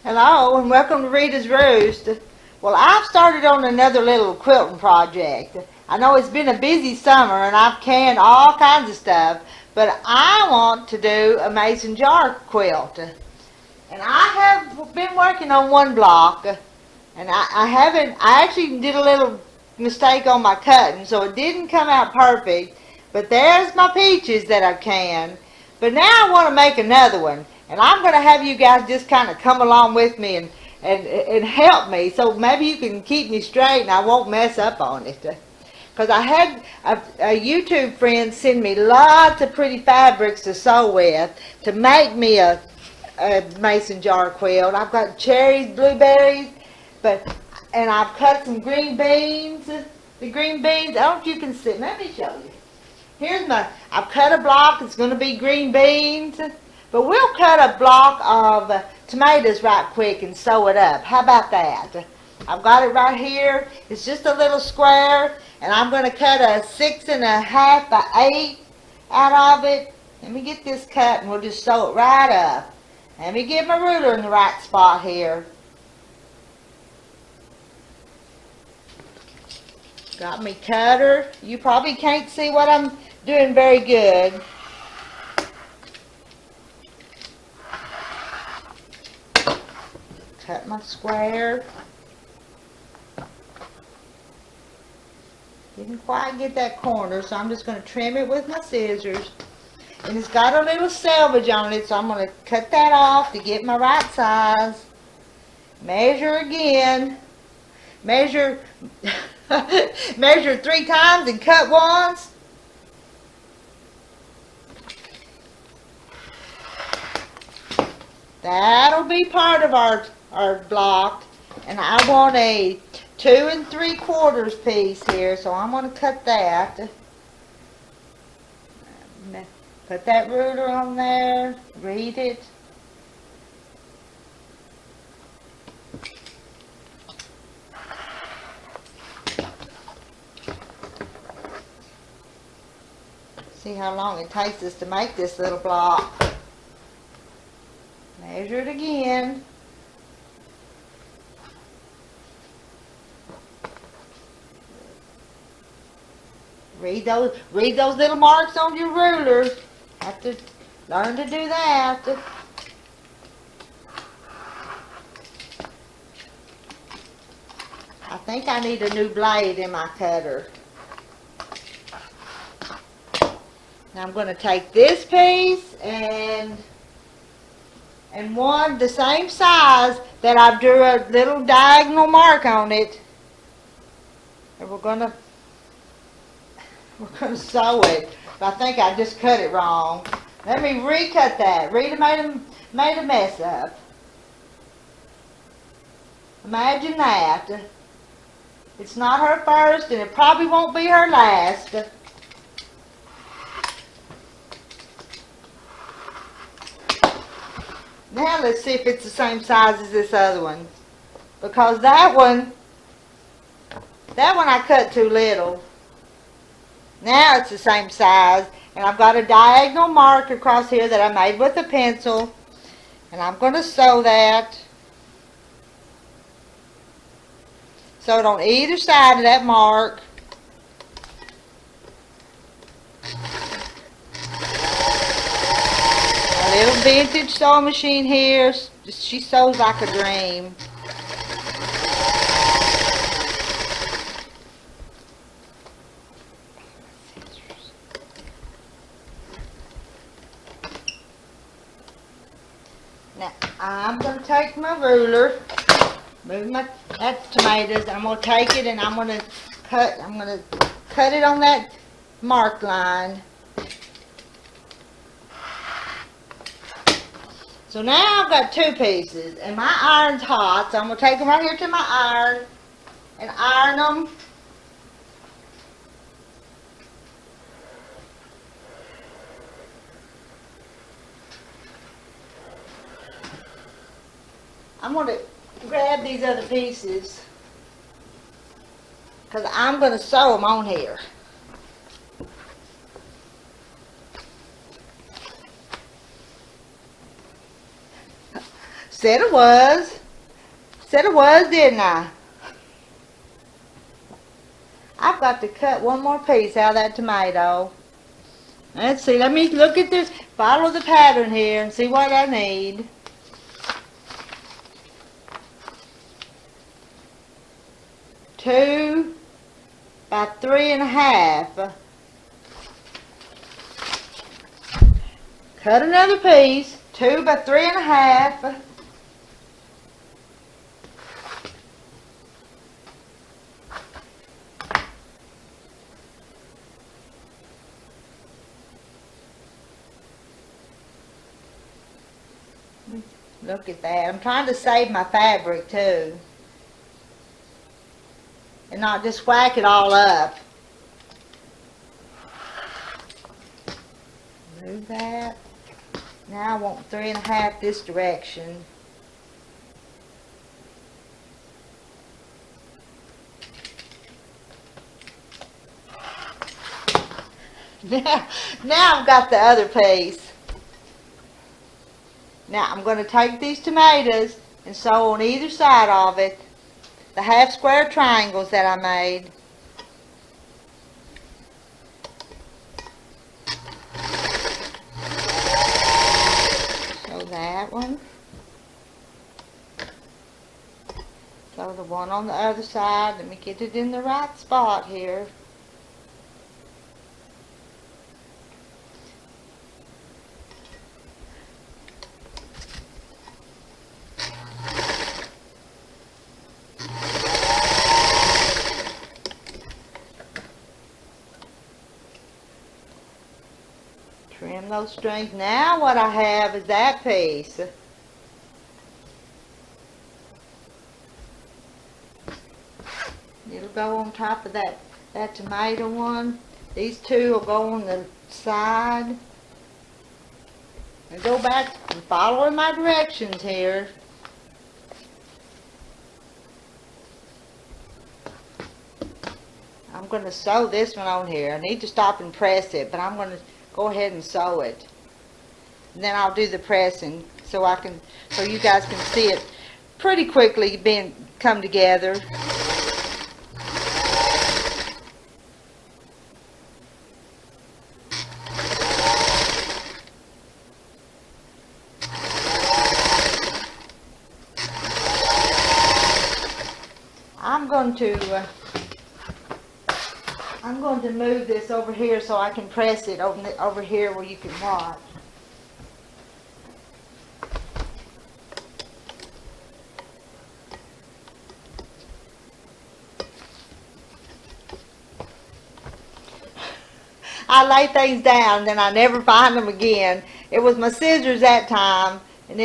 Hello and welcome to Rita's Roost. Well, I've started on another little quilting project. I know it's been a busy summer and I've canned all kinds of stuff, but I want to do a mason jar quilt. And I have been working on one block, and I actually did a little mistake on my cutting, so it didn't come out perfect, but there's my peaches that I've canned. But now I want to make another one, and I'm going to have you guys just kind of come along with me and help me, so maybe you can keep me straight and I won't mess up on it. Because I had a YouTube friend send me lots of pretty fabrics to sew with to make me a mason jar quilt. I've got cherries, blueberries, and I've cut some green beans. The green beans, I don't know if you can see. Let me show you. I've cut a block. It's going to be green beans, but we'll cut a block of tomatoes right quick and sew it up. How about that? I've got it right here. It's just a little square, and I'm going to cut a 6.5 by 8 out of it. Let me get this cut, and we'll just sew it right up. Let me get my ruler in the right spot here. Got me cutter. You probably can't see what I'm doing very good. Cut my square. Didn't quite get that corner, so I'm just going to trim it with my scissors. And it's got a little selvage on it, so I'm going to cut that off to get my right size. Measure again. Measure 3 times and cut once. That'll be part of our block. And I want a 2 3/4 piece here, so I'm going to cut that. Put that ruler on there, read it. See how long it takes us to make this little block. Measure it again. Read those little marks on your ruler. Have to learn to do that. I think I need a new blade in my cutter. Now I'm going to take this piece and one the same size that I drew a little diagonal mark on it, and we're going to sew it. But I think I just cut it wrong. Let me recut that. Rita made a mess up. Imagine that. It's not her first, and it probably won't be her last. Now let's see if it's the same size as this other one. Because that one I cut too little. Now it's the same size, and I've got a diagonal mark across here that I made with a pencil, and I'm going to sew that. Sew it on either side of that mark. A little vintage sewing machine here. She sews like a dream. Now, I'm going to take my ruler, move that tomatoes, and I'm going to take it and I'm going to cut it on that mark line. So now I've got 2 pieces, and my iron's hot, so I'm going to take them right here to my iron and iron them. I'm going to grab these other pieces because I'm going to sew them on here. Said it was. Said it was, didn't I? I've got to cut one more piece out of that tomato. Let's see, let me look at this, follow the pattern here and see what I need. Two by 3.5. Cut another piece, 2 by 3.5. Look at that. I'm trying to save my fabric too. And not just whack it all up. Move that. Now I want 3.5 this direction. Now I've got the other piece. Now I'm going to take these tomatoes and sew on either side of it the half square triangles that I made. Sew that one. Sew the one on the other side. Let me get it in the right spot here. Trim those strings. Now what I have is that piece. It'll go on top of that tomato one. These two will go on the side. And go back and following my directions here. I'm going to sew this one on here. I need to stop and press it, but I'm going to go ahead and sew it. And then I'll do the pressing so you guys can see it pretty quickly come together. I'm going to move this over here so I can press it over here where you can watch. I lay things down and then I never find them again. It was my scissors that time, and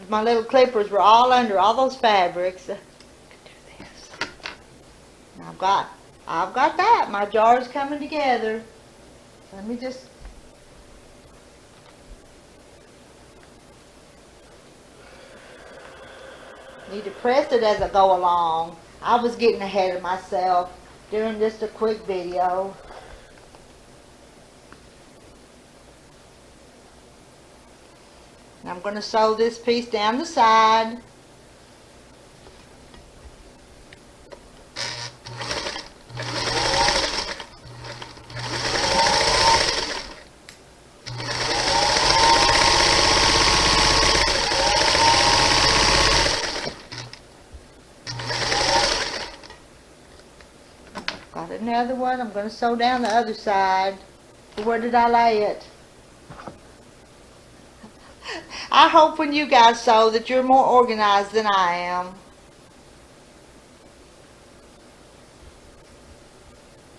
my little clippers were all under all those fabrics. I've got that. My jar is coming together. Let me just... Need to press it as I go along. I was getting ahead of myself doing just a quick video. And I'm going to sew this piece down the side. Got another one. I'm going to sew down the other side. Where did I lay it? I hope when you guys sew that you're more organized than I am.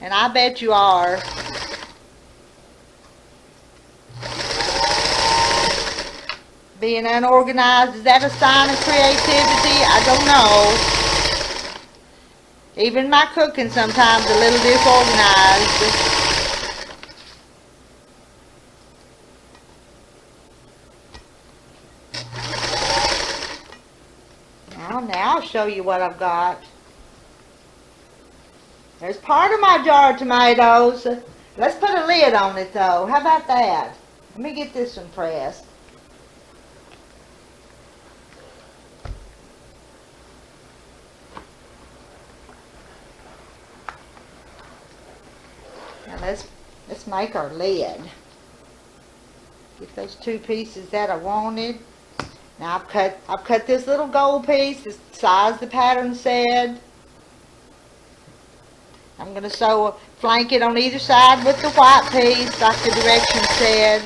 And I bet you are. Being unorganized, is that a sign of creativity? I don't know. Even my cooking sometimes a little disorganized. Now I'll show you what I've got. There's part of my jar of tomatoes. Let's put a lid on it though. How about that? Let me get this one pressed. let's make our lid. Get those two pieces that I wanted. Now I've cut this little gold piece the size the pattern said. I'm going to sew flank it on either side with the white piece like the directions said.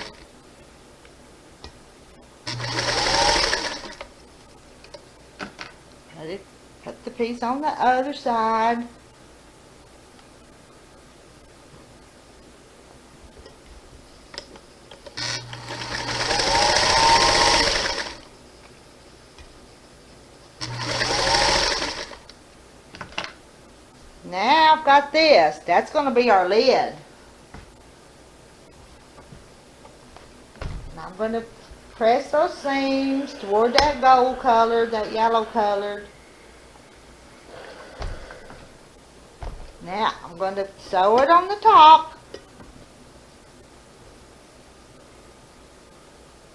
Cut the piece on the other side. Now I've got this. That's going to be our lid. And I'm going to press those seams toward that gold color, that yellow colored. Now I'm going to sew it on the top.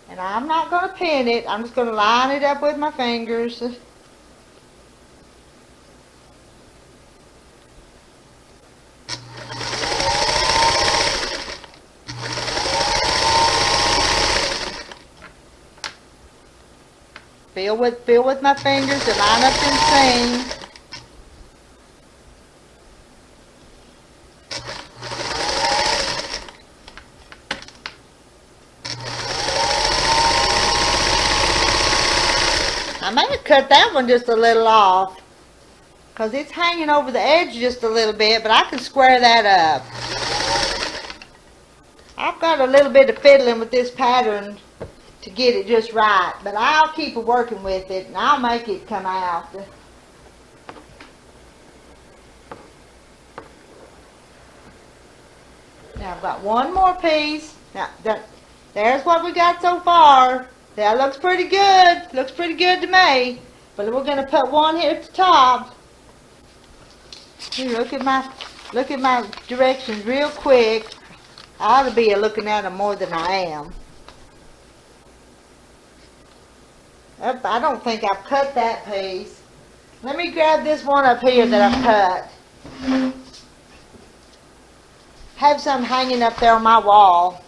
And I'm not going to pin it. I'm just going to line it up with my fingers. Feel with my fingers to line up them seams. I may have cut that one just a little off because it's hanging over the edge just a little bit, but I can square that up. I've got a little bit of fiddling with this pattern to get it just right, but I'll keep working with it and I'll make it come out. Now I've got one more piece. Now there's what we got so far. That looks pretty good. Looks pretty good to me. But we're going to put one here at the top. Here, look at my directions real quick. I ought to be looking at them more than I am. I don't think I've cut that piece. Let me grab this one up here that I've cut. Have some hanging up there on my wall.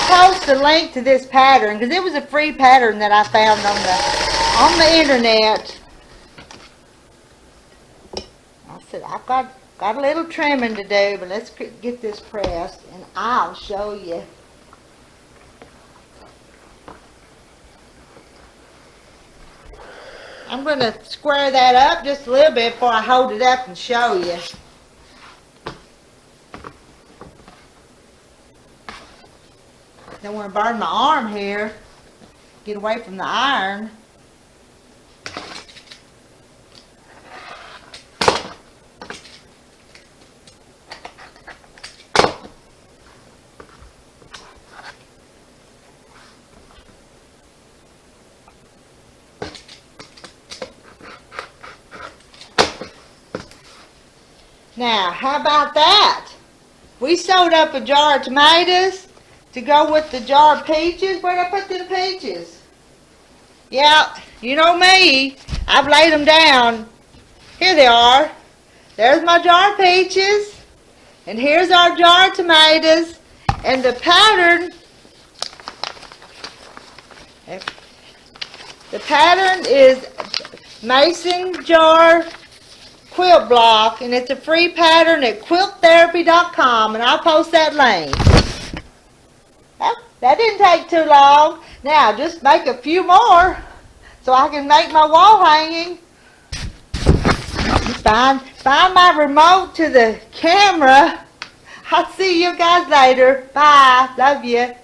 Post the link to this pattern because it was a free pattern that I found on the internet. I said I've got a little trimming to do, but let's get this pressed and I'll show you. I'm going to square that up just a little bit before I hold it up and show you. Don't want to burn my arm here. Get away from the iron. Now, how about that? We sewed up a jar of tomatoes to go with the jar of peaches. Where'd I put the peaches? Yeah, you know me. I've laid them down. Here they are. There's my jar of peaches. And here's our jar of tomatoes. And the pattern is Mason Jar Quilt Block. And it's a free pattern at quilttherapy.com. And I'll post that link. That didn't take too long. Now, just make a few more so I can make my wall hanging. Find my remote to the camera. I'll see you guys later. Bye. Love you.